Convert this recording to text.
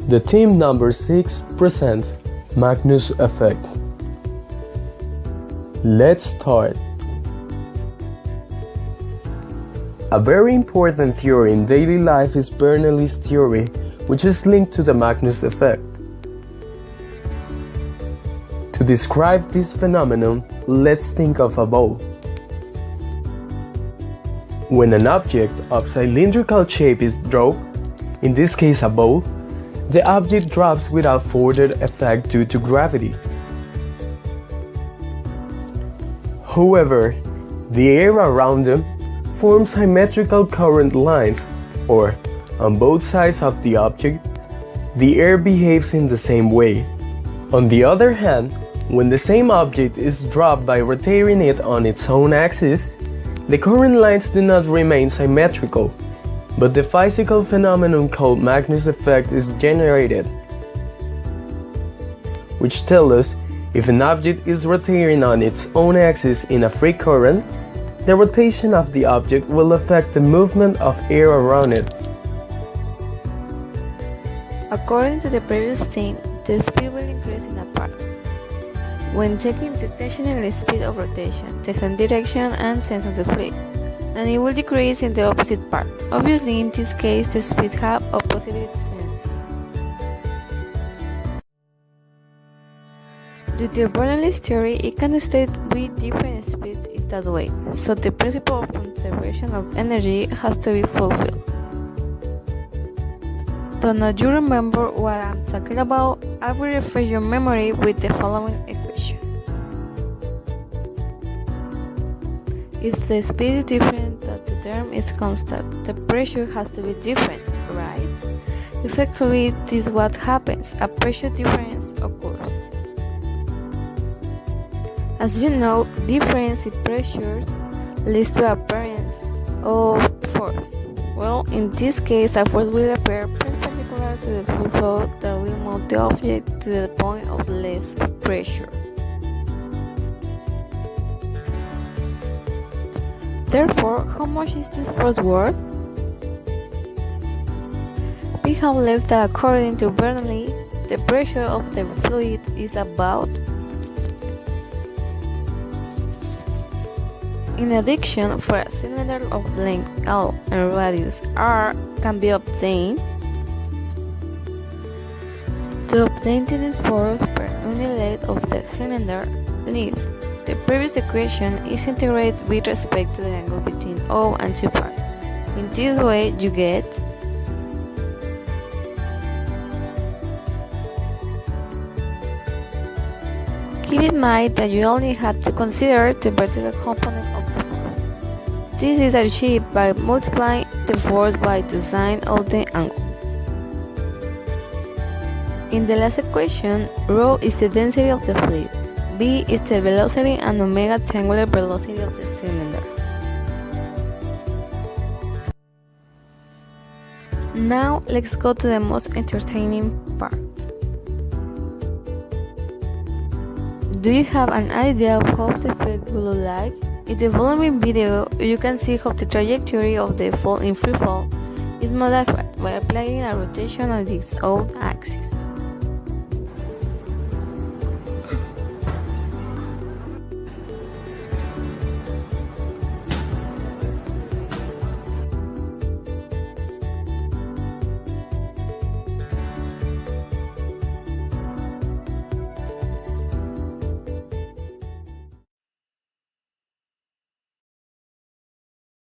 The team number 6 presents Magnus Effect. Let's start. A very important theory in daily life is Bernoulli's theory, which is linked to the Magnus Effect. To describe this phenomenon, let's think of a ball. When an object of cylindrical shape is dropped, in this case a ball, the object drops without further effect due to gravity. However, the air around them forms symmetrical current lines, or, on both sides of the object, the air behaves in the same way. On the other hand, when the same object is dropped by rotating it on its own axis, the current lines do not remain symmetrical, but the physical phenomenon called Magnus Effect is generated, which tells us if an object is rotating on its own axis in a free current, the rotation of the object will affect the movement of air around it. According to the previous thing, the speed will increase in a part when taking into attention the speed of rotation, the same direction and sense of the fluid, and it will decrease in the opposite part. Obviously, in this case, the speed have opposite sense. Due to Bernoulli's theory, it can state with different speeds in that way, so the principle of conservation of energy has to be fulfilled. So now you remember what I'm talking about, I will refresh your memory with the following equation. If the speed is different but the term is constant, the pressure has to be different, right? Effectively, this is what happens, a pressure difference occurs. As you know, difference in pressures leads to appearance of force. Well, in this case, a force will appear perpendicular to the full flow that will move the object to the point of less pressure. Therefore, how much is this force worth? We have left that according to Bernoulli, the pressure of the fluid is about. In addition, for a cylinder of length L and radius R can be obtained. To obtain this force per unit length of the cylinder, please, the previous equation is integrated with respect to the angle between O and 2 parts. In this way, you get Keep in mind that you only have to consider the vertical component of the force. This is achieved by multiplying the force by the sine of the angle. In the last equation, ρ is the density of the fluid, v is the velocity, and omega the angular velocity of the cylinder. Now let's go to the most entertaining part. Do you have an idea of how the effect will look like? In the following video, you can see how the trajectory of the fall in free fall is modified by applying a rotation on its own axis.